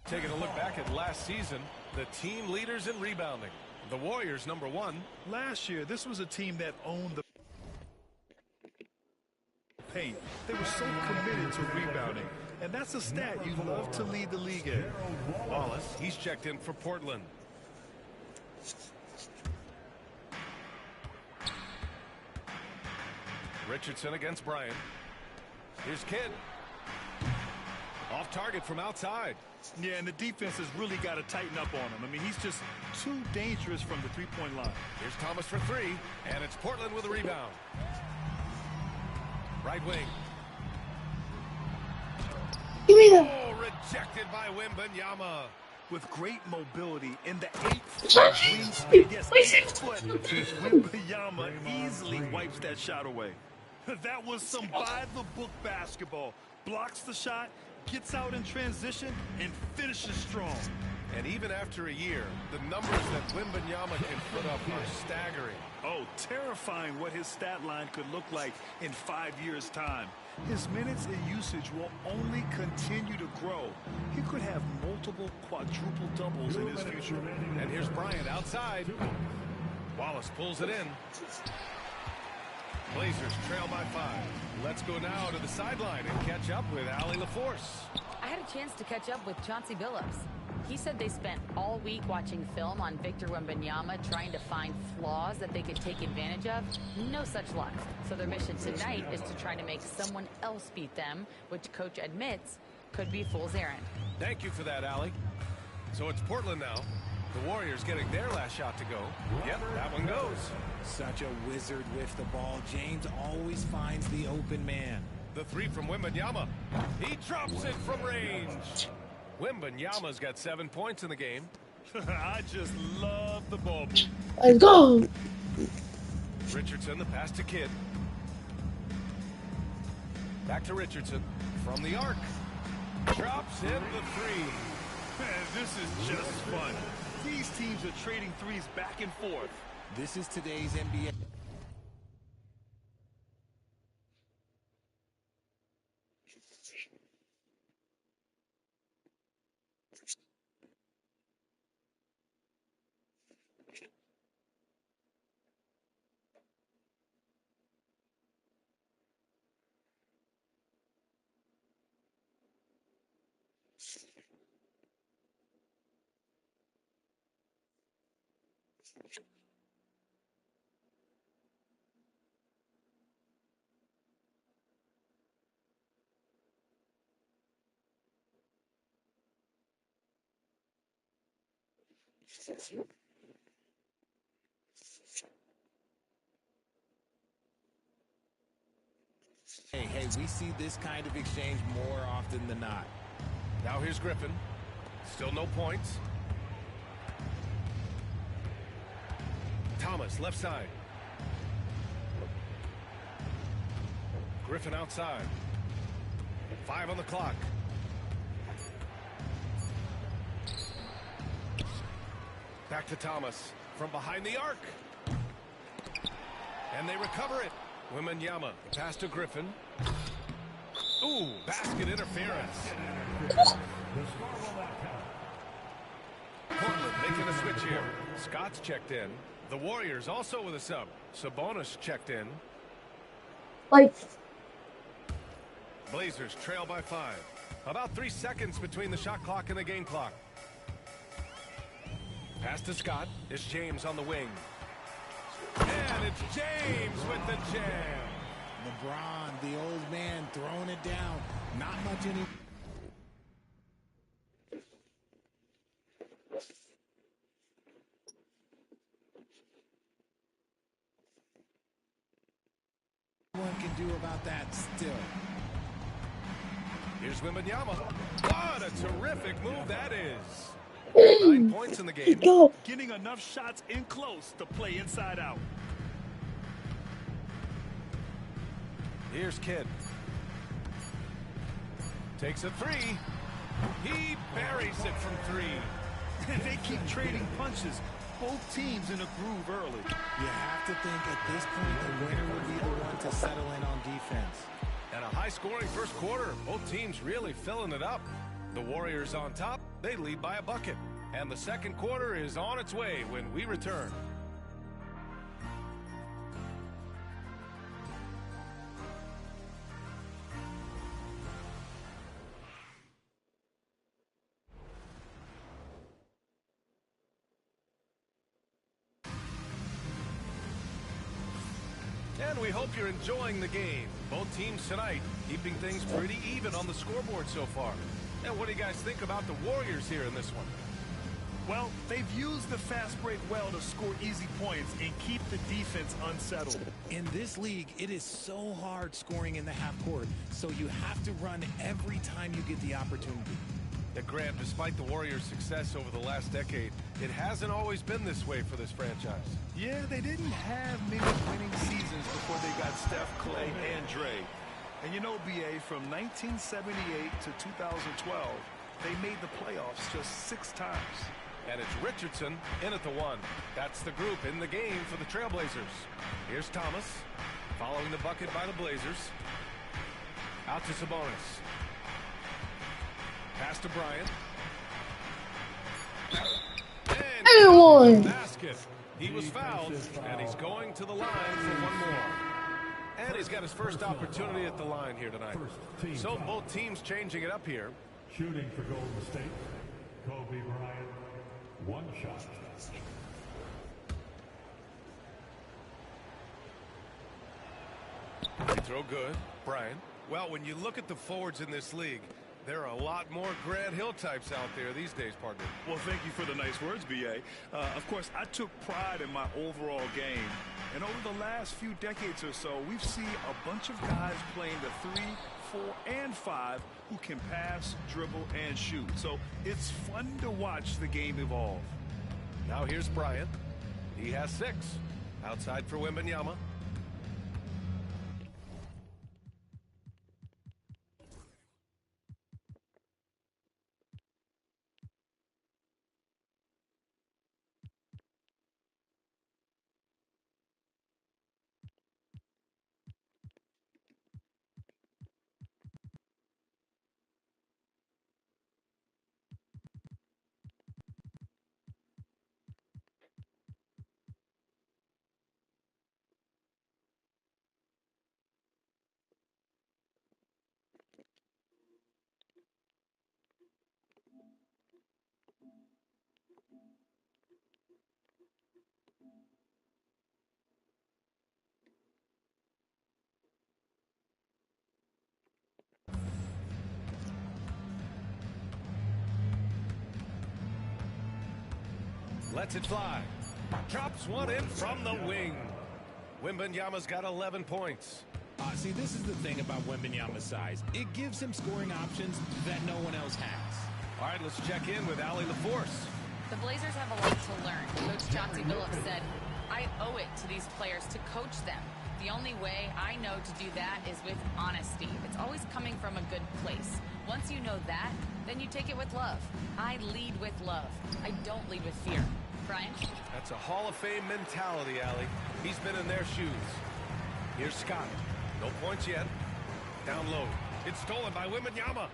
Taking a look back at last season, the team leaders in rebounding. The Warriors, #1. Last year, this was a team that owned the paint. They were so committed to rebounding, and that's a stat you love to lead the league in. Wallace, he's checked in for Portland. Richardson against Bryant. Here's Kidd. Off target from outside. Yeah, and the defense has really got to tighten up on him. I mean, he's just too dangerous from the three-point line. Here's Thomas for three, and it's Portland with a rebound. Right wing. Give me that. Oh, rejected by Wembanyama. With great mobility in the 8th yes, 8 foot, Wembanyama easily wipes that shot away. That was some by-the-book basketball. Blocks the shot, gets out in transition, and finishes strong. And even after a year, the numbers that Wembanyama can put up are staggering. Oh, terrifying what his stat line could look like in 5 years' time. His minutes and usage will only continue to grow. He could have multiple quadruple doubles in his future. And here's Bryant outside. Wallace pulls it in. Blazers trail by 5. Let's go now to the sideline and catch up with Allie LaForce. I had a chance to catch up with Chauncey Billups. He said they spent all week watching film on Victor Wembanyama, trying to find flaws that they could take advantage of. No such luck. So their mission tonight is to try to make someone else beat them, which coach admits could be a fool's errand. Thank you for that, Allie. So it's Portland now. The Warriors getting their last shot to go. Yep, that one goes. Such a wizard with the ball. James always finds the open man. The three from Wembanyama. He drops it from range. Wembanyama's got 7 points in the game. I just love the ball. Let's go. Richardson, the pass to Kidd. Back to Richardson. From the arc. Drops in the three. Man, this is just fun. These teams are trading threes back and forth. This is today's NBA. Hey, we see this kind of exchange more often than not. Now here's Griffin. Still no points. Thomas, left side. Griffin outside. 5 on the clock. Back to Thomas from behind the arc. And they recover it. Wembanyama, pass to Griffin. Ooh, basket interference. Portland making a switch here. Scott's checked in. The Warriors also with a sub. Sabonis checked in. Like, Blazers trail by 5. About 3 seconds between the shot clock and the game clock. Pass to Scott. It's James on the wing. And it's James with the jam. LeBron, the old man, throwing it down. Not much any. One can do about that still. Here's Wembanyama. What a terrific move that is. 9 points in the game. Let's go. Getting enough shots in close to play inside out. Here's Kidd. Takes a three. He buries it from three. They keep trading punches. Both teams in a groove early. You have to think at this point the winner would be the one to settle in on defense. And a high-scoring first quarter. Both teams really filling it up. The Warriors on top. They lead by a bucket. And the second quarter is on its way when we return. And we hope you're enjoying the game. Both teams tonight keeping things pretty even on the scoreboard so far. And what do you guys think about the Warriors here in this one? Well, they've used the fast break well to score easy points and keep the defense unsettled. In this league, it is so hard scoring in the half court, so you have to run every time you get the opportunity. Yeah, Grant, despite the Warriors' success over the last decade, it hasn't always been this way for this franchise. Yeah, they didn't have many winning seasons before they got Steph, Clay, and Dre. And you know, BA, from 1978 to 2012, they made the playoffs just 6 times. And it's Richardson in at the 1. That's the group in the game for the Trailblazers. Here's Thomas, following the bucket by the Blazers. Out to Sabonis. Pass to Bryant. And one. Basket. He was fouled, and he's going to the line for one more. And he's got his first opportunity at the line here tonight. So both teams changing it up here. Shooting for Golden State, Kobe Bryant, 1 shot. Free throw good. Bryant. Well, when you look at the forwards in this league, there are a lot more Grant Hill types out there these days, partner. Well, thank you for the nice words, BA. Of course, I took pride in my overall game. And over the last few decades or so, we've seen a bunch of guys playing the 3, 4, and 5 who can pass, dribble, and shoot. So it's fun to watch the game evolve. Now here's Bryant. He has 6. Outside for Wembanyama. Lets it fly. Drops one in from the wing. Wembanyama's got 11 points. See, this is the thing about Wembanyama's size. It gives him scoring options that no one else has. All right, let's check in with Allie LaForce. The Blazers have a lot to learn. Coach Chauncey Billups said, I owe it to these players to coach them. The only way I know to do that is with honesty. It's always coming from a good place. Once you know that, then you take it with love. I lead with love. I don't lead with fear. Brian? That's a Hall of Fame mentality, Allie. He's been in their shoes. Here's Scott. No points yet. Down low. It's stolen by Wembanyama.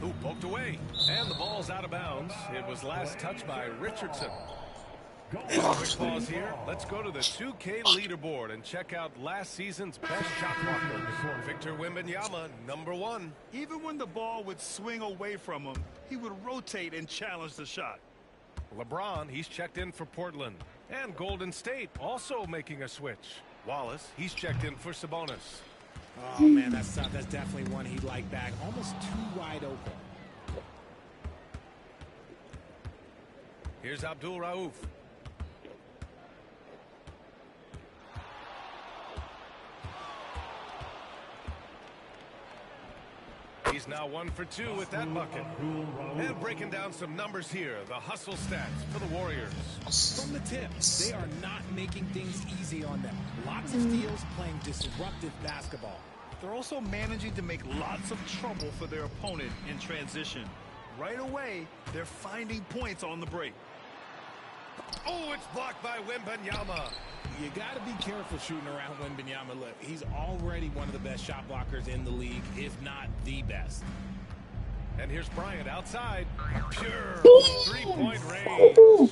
Ooh, poked away. And the ball's out of bounds. It was last touched by Richardson. Quick pause here. Let's go to the 2K leaderboard and check out last season's best shot blocker. Victor Wembanyama, number 1. Even when the ball would swing away from him, he would rotate and challenge the shot. LeBron, he's checked in for Portland. And Golden State also making a switch. Wallace, he's checked in for Sabonis. Oh, man, that's tough. That's definitely one he'd like back. Almost too wide open. Here's Abdul Rauf. He's now 1 for 2 with that bucket. And breaking down some numbers here, the hustle stats for the Warriors. From the tip, they are not making things easy on them. Lots of steals, playing disruptive basketball. They're also managing to make lots of trouble for their opponent in transition. Right away, they're finding points on the break. Oh, it's blocked by Wembanyama. You got to be careful shooting around Wembanyama. Look, he's already one of the best shot blockers in the league, if not the best. And here's Bryant outside. Pure three-point range. Boom,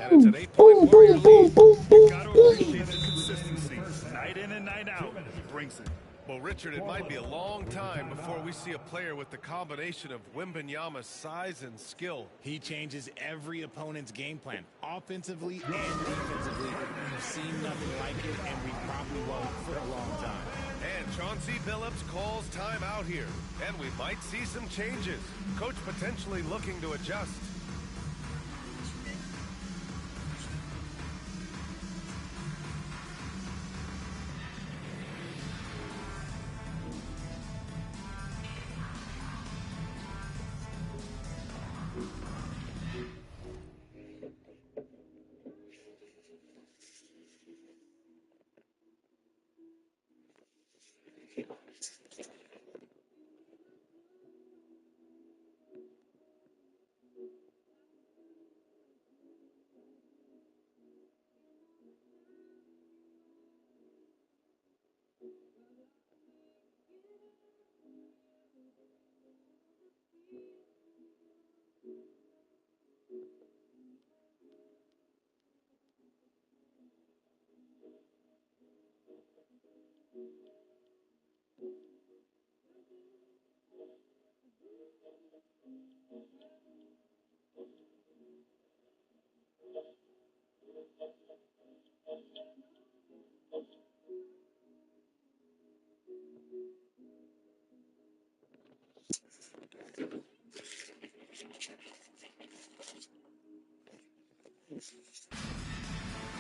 And it's an 8-point Warrior lead. You got to appreciate the consistency. Night in and night out, he brings it. Well, Richard, it might be a long time before we see a player with the combination of Wembanyama's size and skill. He changes every opponent's game plan, offensively and defensively. We've seen nothing like it, and we probably won't for a long time. And Chauncey Billups calls time out here. And we might see some changes. Coach potentially looking to adjust.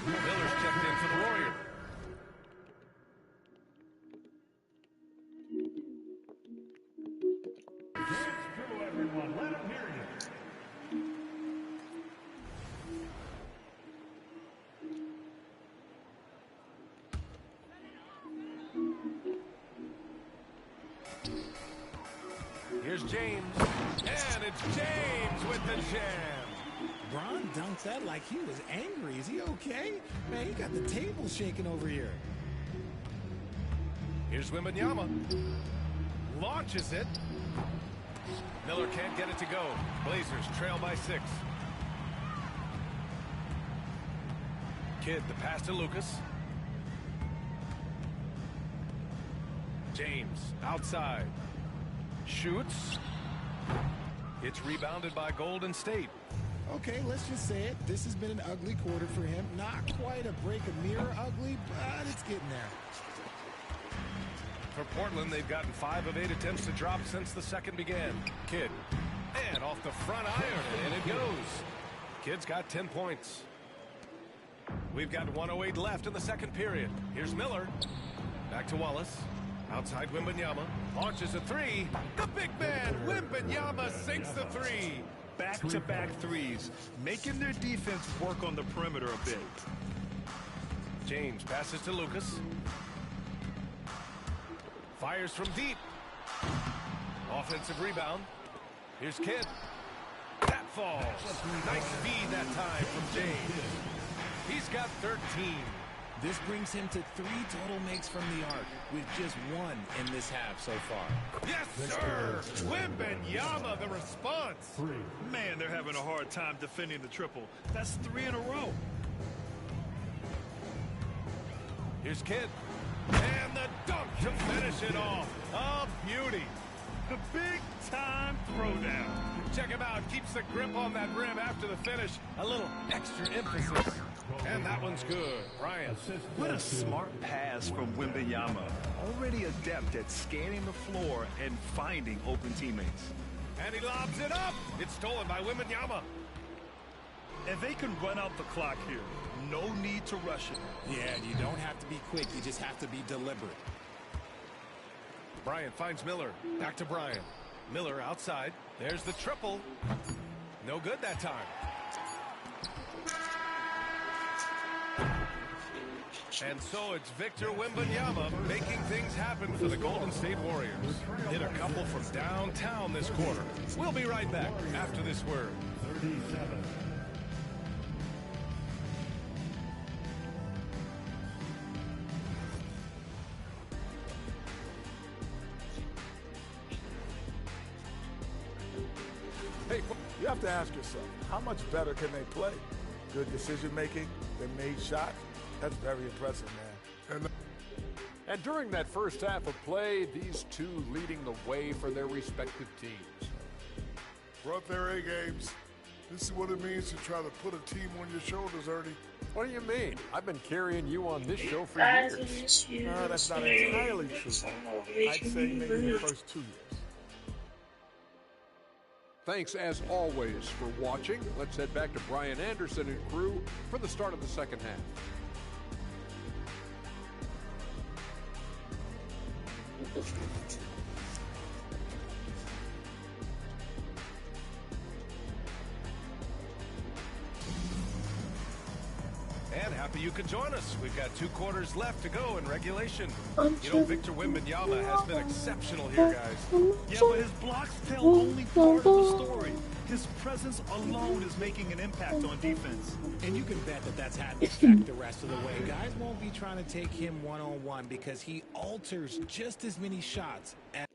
Miller's checked in for the Warrior. True, everyone. Let them hear you. Here's James. And it's James with the jam. Bron dunked that like he was angry. Is he okay? Man, he got the table shaking over here. Here's Wembanyama. Launches it. Miller can't get it to go. Blazers trail by 6. Kidd, the pass to Lucas. James, outside. Shoots. It's rebounded by Golden State. Okay, let's just say it. This has been an ugly quarter for him. Not quite a break a mirror ugly, but it's getting there. For Portland, they've gotten 5 of 8 attempts to drop since the second began. Kidd. And off the front iron, and it goes. Kidd's got 10 points. We've got 1:08 left in the second period. Here's Miller. Back to Wallace. Outside Wembanyama. Launches a 3. The big man, Wembanyama, sinks the 3. Back-to-back threes, making their defense work on the perimeter a bit. James passes to Lucas. Fires from deep. Offensive rebound. Here's Kidd. That falls. Nice feed that time from James. He's got 13. This brings him to 3 total makes from the arc, with just 1 in this half so far. Yes, sir! Wembanyama, the response. Man, they're having a hard time defending the triple. That's 3 in a row. Here's Kidd. And the dunk to finish it off. A beauty. The big-time throwdown. Check him out. Keeps the grip on that rim after the finish. A little extra emphasis. And that one's good. Bryant. What a smart pass from Wembanyama. Already adept at scanning the floor and finding open teammates. And he lobs it up. It's stolen by Wembanyama. And they can run out the clock here. No need to rush it. Yeah, you don't have to be quick. You just have to be deliberate. Bryant finds Miller. Back to Bryant. Miller outside. There's the triple. No good that time. And so it's Victor Wembanyama making things happen for the Golden State Warriors. Hit a couple from downtown this quarter. We'll be right back after this word. 37. Hey, you have to ask yourself, how much better can they play? Good decision making, they made shots. That's very impressive, man. And during that first half of play, these two leading the way for their respective teams. Brought their A games. This is what it means to try to put a team on your shoulders, Ernie. What do you mean? I've been carrying you on this show for Guys, years. I miss you. No, that's not Sorry. entirely true. I'd say maybe the first 2 years. Thanks, as always, for watching. Let's head back to Brian Anderson and crew for the start of the second half. And happy you could join us. We've got 2 quarters left to go in regulation. I'm You know, Victor Wembanyama has been exceptional here, guys. Yeah, but his blocks tell only part of the story. His presence alone is making an impact on defense. And you can bet that that's had an effect the rest of the way. Guys won't be trying to take him one-on-one because he alters just as many shots as